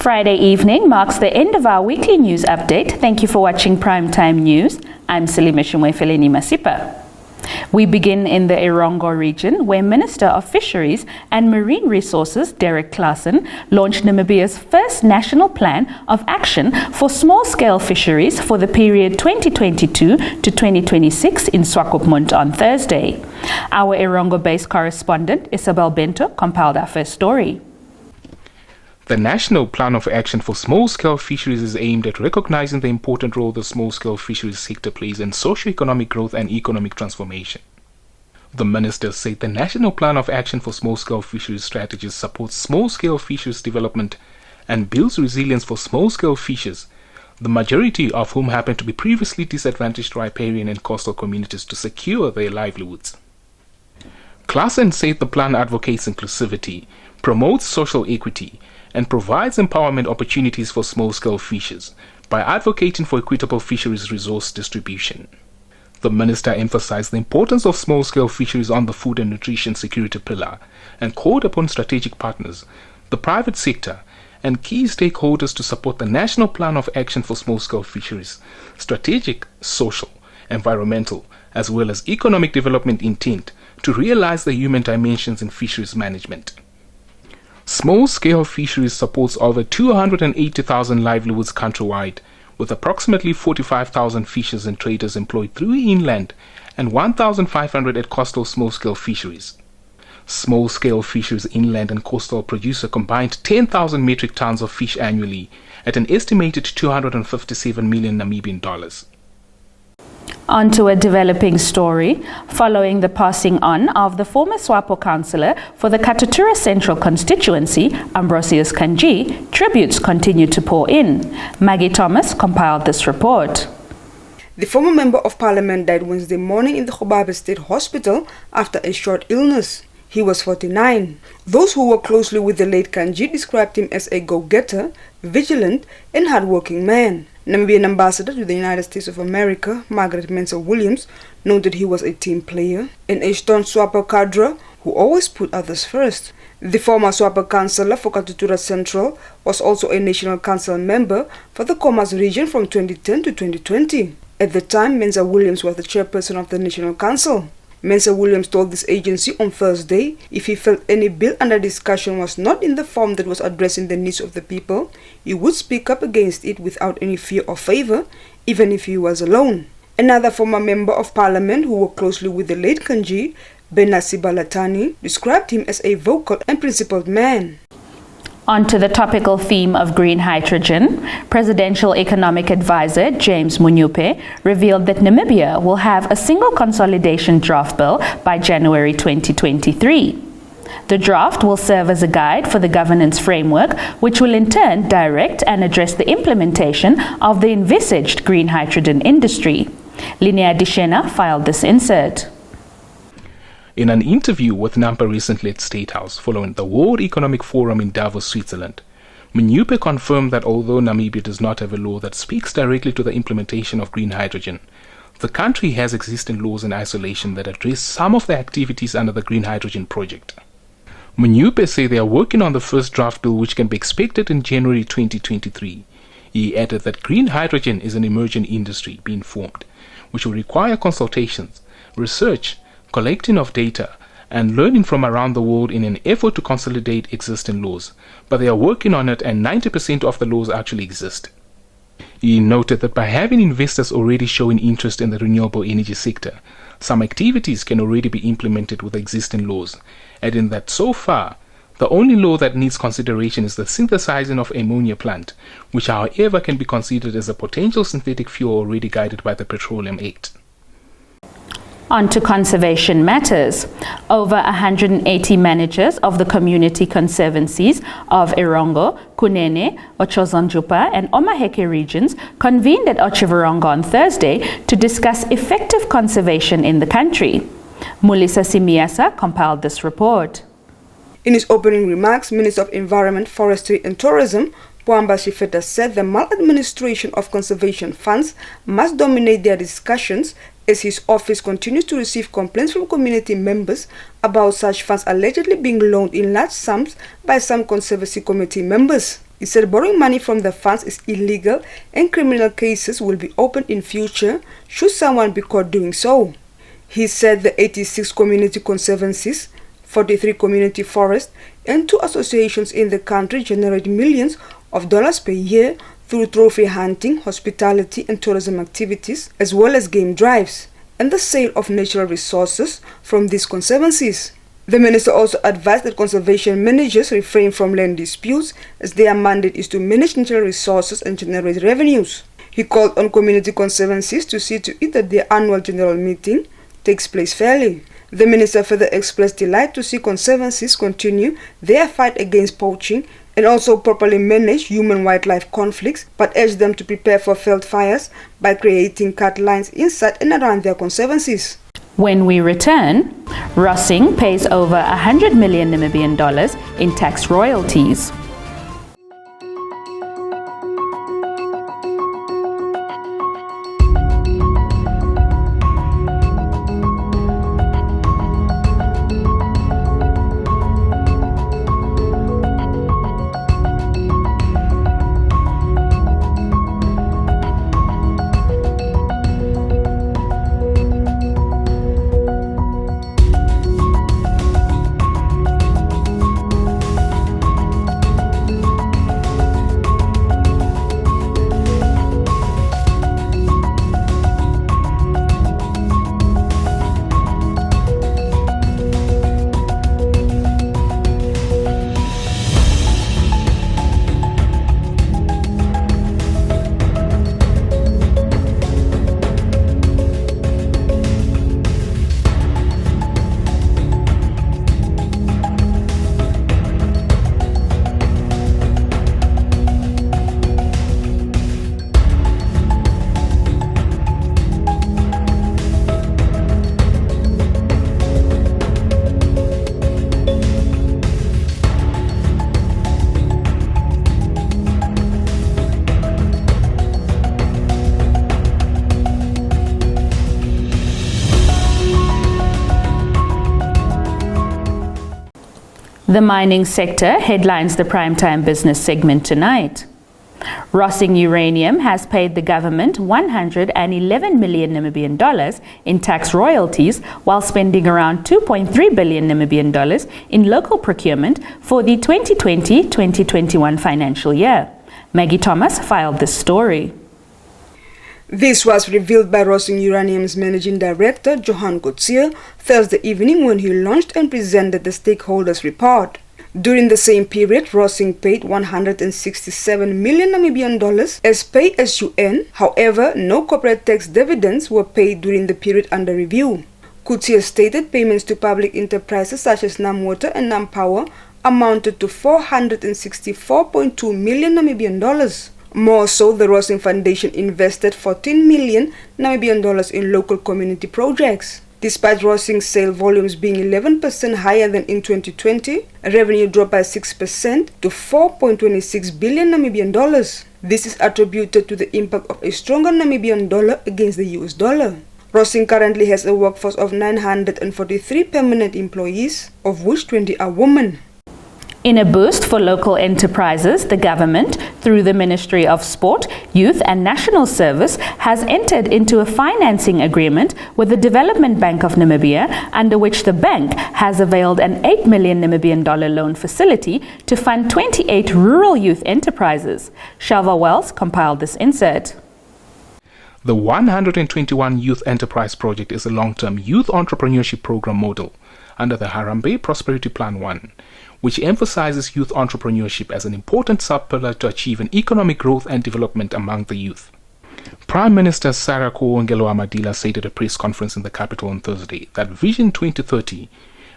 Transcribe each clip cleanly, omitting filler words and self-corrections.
Friday evening marks the end of our weekly news update. Thank you for watching Primetime News. I'm Salima Shumwefeleni Masipa. We begin in the Erongo region, where Minister of Fisheries and Marine Resources Derek Claassen launched Namibia's first national plan of action for small-scale fisheries for the period 2022 to 2026 in Swakopmund on Thursday. Our Erongo-based correspondent Isabel Bento compiled our first story. The National Plan of Action for Small-Scale Fisheries is aimed at recognizing the important role the small-scale fisheries sector plays in socio-economic growth and economic transformation. The minister said the National Plan of Action for Small-Scale Fisheries strategies supports small-scale fisheries development and builds resilience for small-scale fishers, the majority of whom happen to be previously disadvantaged riparian and coastal communities, to secure their livelihoods. Claassen said the plan advocates inclusivity, promotes social equity, and provides empowerment opportunities for small-scale fishers by advocating for equitable fisheries resource distribution. The minister emphasized the importance of small-scale fisheries on the food and nutrition security pillar and called upon strategic partners, the private sector, and key stakeholders to support the National Plan of Action for Small-Scale Fisheries, strategic, social, environmental, as well as economic development intent to realize the human dimensions in fisheries management. Small-scale fisheries supports over 280,000 livelihoods countrywide, with approximately 45,000 fishers and traders employed through inland and 1,500 at coastal small-scale fisheries. Small-scale fisheries inland and coastal produce a combined 10,000 metric tons of fish annually at an estimated 257 million Namibian dollars. On to a developing story. Following the passing on of the former SWAPO councillor for the Katutura Central constituency, Ambrosius Kanji, tributes continue to pour in. Maggie Thomas compiled this report. The former member of parliament died Wednesday morning in the Gobabe State Hospital after a short illness. He was 49. Those who worked closely with the late Kanji described him as a go-getter, vigilant, and hard-working man. Namibian ambassador to the United States of America, Margaret Mensah Williams, noted he was a team player and a staunch SWAPO cadre who always put others first. The former SWAPO councillor for Katutura Central was also a National Council member for the Khomas region from 2010 to 2020. At the time, Mensah Williams was the chairperson of the National Council. Mensah Williams told this agency on Thursday if he felt any bill under discussion was not in the form that was addressing the needs of the people, he would speak up against it without any fear or favor, even if he was alone. Another former member of parliament who worked closely with the late Kanji, Benasi Balatani, described him as a vocal and principled man. On to the topical theme of green hydrogen, Presidential Economic Advisor James Munyupe revealed that Namibia will have a single consolidation draft bill by January 2023. The draft will serve as a guide for the governance framework, which will in turn direct and address the implementation of the envisaged green hydrogen industry. Linnea Dishena filed this insert. In an interview with Nampa recently at State House following the World Economic Forum in Davos, Switzerland, Munyupe confirmed that although Namibia does not have a law that speaks directly to the implementation of green hydrogen, the country has existing laws in isolation that address some of the activities under the green hydrogen project. Munyupe said they are working on the first draft bill, which can be expected in January 2023. He added that green hydrogen is an emerging industry being formed, which will require consultations, research, collecting of data, and learning from around the world in an effort to consolidate existing laws, but they are working on it and 90% of the laws actually exist. He noted that by having investors already showing interest in the renewable energy sector, some activities can already be implemented with existing laws, adding that so far, the only law that needs consideration is the synthesizing of ammonia plant, which however can be considered as a potential synthetic fuel already guided by the Petroleum Act. On to conservation matters. Over 180 managers of the community conservancies of Erongo, Kunene, Ochozonjupa and Omaheke regions convened at Otjiwarongo on Thursday to discuss effective conservation in the country. Mulisa Simiasa compiled this report. In his opening remarks, Minister of Environment, Forestry and Tourism, Pwamba Shifeta, said the maladministration of conservation funds must dominate their discussions as his office continues to receive complaints from community members about such funds allegedly being loaned in large sums by some Conservancy Committee members. He said borrowing money from the funds is illegal and criminal cases will be opened in future should someone be caught doing so. He said the 86 community conservancies, 43 community forests, and 2 associations in the country generate millions of dollars per year through trophy hunting, hospitality and tourism activities, as well as game drives and the sale of natural resources from these conservancies. The minister also advised that conservation managers refrain from land disputes as their mandate is to manage natural resources and generate revenues. He called on community conservancies to see to it that their annual general meeting takes place fairly. The minister further expressed delight to see conservancies continue their fight against poaching and also properly manage human-wildlife conflicts, but urged them to prepare for veld fires by creating cut lines inside and around their conservancies. When we return, Rossing pays over 100 million Namibian dollars in tax royalties. The mining sector headlines the primetime business segment tonight. Rossing Uranium has paid the government 111 million Namibian dollars in tax royalties while spending around 2.3 billion Namibian dollars in local procurement for the 2020-2021 financial year. Maggie Thomas filed this story. This was revealed by Rossing Uranium's managing director, Johan Coetzee, Thursday evening when he launched and presented the stakeholders report. During the same period, Rossing paid 167 million Namibian dollars as pay-as-you-earn. However, no corporate tax dividends were paid during the period under review. Coetzee stated payments to public enterprises such as NamWater and NamPower amounted to 464.2 million Namibian dollars. More so, the Rossing Foundation invested 14 million Namibian dollars in local community projects. Despite Rossing's sale volumes being 11% higher than in 2020, revenue dropped by 6% to 4.26 billion Namibian dollars. This is attributed to the impact of a stronger Namibian dollar against the US dollar. Rossing currently has a workforce of 943 permanent employees, of which 20 are women. In a boost for local enterprises, the government, through the Ministry of Sport, Youth and National Service, has entered into a financing agreement with the Development Bank of Namibia, under which the bank has availed an 8 million Namibian dollar loan facility to fund 28 rural youth enterprises. Shalva Wells compiled this insert. The 121 Youth Enterprise Project is a long-term youth entrepreneurship program model under the Harambee Prosperity Plan 1, which emphasizes youth entrepreneurship as an important sub-pillar to achieve an economic growth and development among the youth. Prime Minister Sarah Koongelwa-Madila said at a press conference in the capital on Thursday that Vision 2030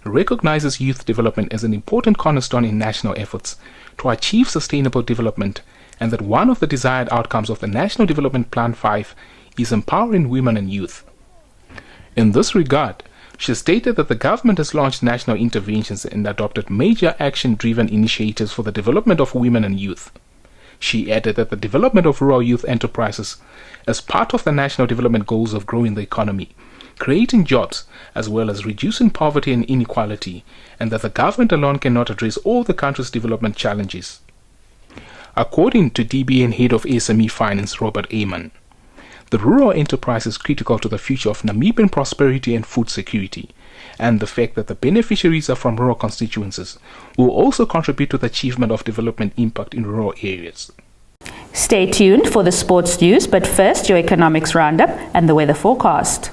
recognizes youth development as an important cornerstone in national efforts to achieve sustainable development, and that one of the desired outcomes of the National Development Plan 5 is empowering women and youth. In this regard, she stated that the government has launched national interventions and adopted major action-driven initiatives for the development of women and youth. She added that the development of rural youth enterprises as part of the national development goals of growing the economy, creating jobs, as well as reducing poverty and inequality, and that the government alone cannot address all the country's development challenges. according to DBN Head of SME Finance Robert Eamon. The rural enterprise is critical to the future of Namibian prosperity and food security, and the fact that the beneficiaries are from rural constituencies will also contribute to the achievement of development impact in rural areas. Stay tuned for the sports news, but first your economics roundup and the weather forecast.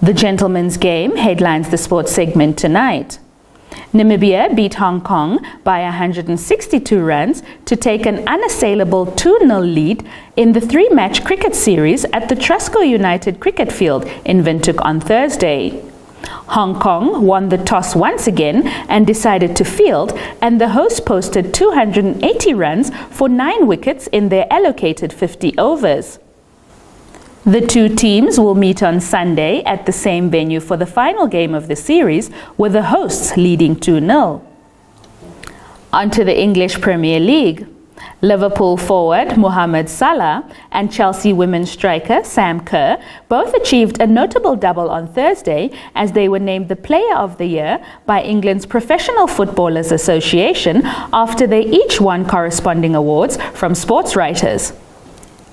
The gentlemen's game headlines the sports segment tonight. Namibia beat Hong Kong by 162 runs to take an unassailable 2-0 lead in the 3-match cricket series at the Trusco United Cricket Field in Windhoek on Thursday. Hong Kong won the toss once again and decided to field, and the hosts posted 280 runs for 9 wickets in their allocated 50 overs. The two teams will meet on Sunday at the same venue for the final game of the series, with the hosts leading 2-0. On to the English Premier League. Liverpool forward Mohamed Salah and Chelsea women's striker Sam Kerr both achieved a notable double on Thursday as they were named the Player of the Year by England's Professional Footballers Association after they each won corresponding awards from sports writers.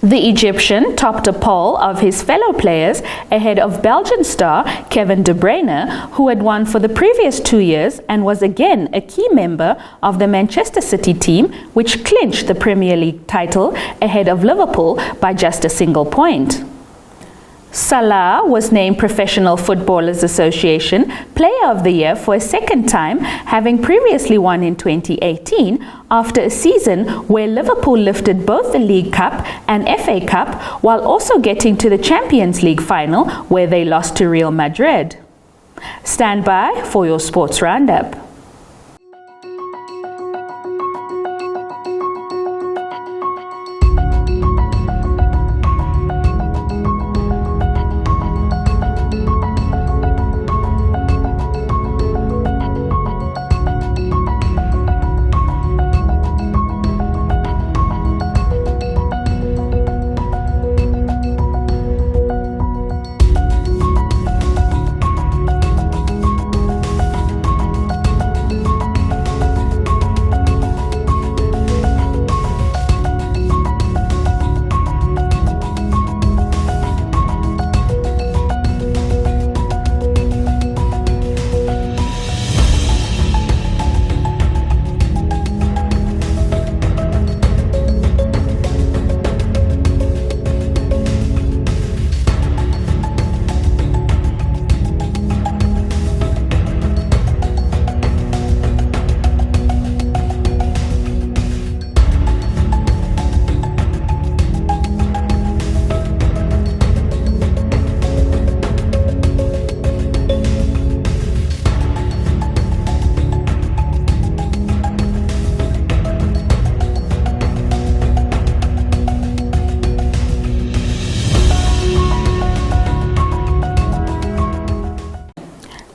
The Egyptian topped a poll of his fellow players ahead of Belgian star Kevin De Bruyne, who had won for the previous 2 years and was again a key member of the Manchester City team, which clinched the Premier League title ahead of Liverpool by just a single point. Salah was named Professional Footballers Association Player of the Year for a second time, having previously won in 2018 after a season where Liverpool lifted both the League Cup and FA Cup while also getting to the Champions League final where they lost to Real Madrid. Stand by for your sports roundup.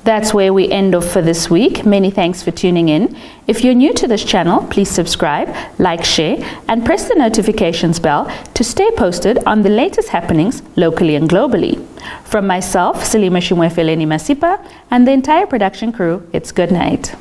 That's where we end off for this week. Many thanks for tuning in. If you're new to this channel, please subscribe, like, share, and press the notifications bell to stay posted on the latest happenings locally and globally. From myself, Salima Shumwefeleni Masipa, and the entire production crew, it's good night.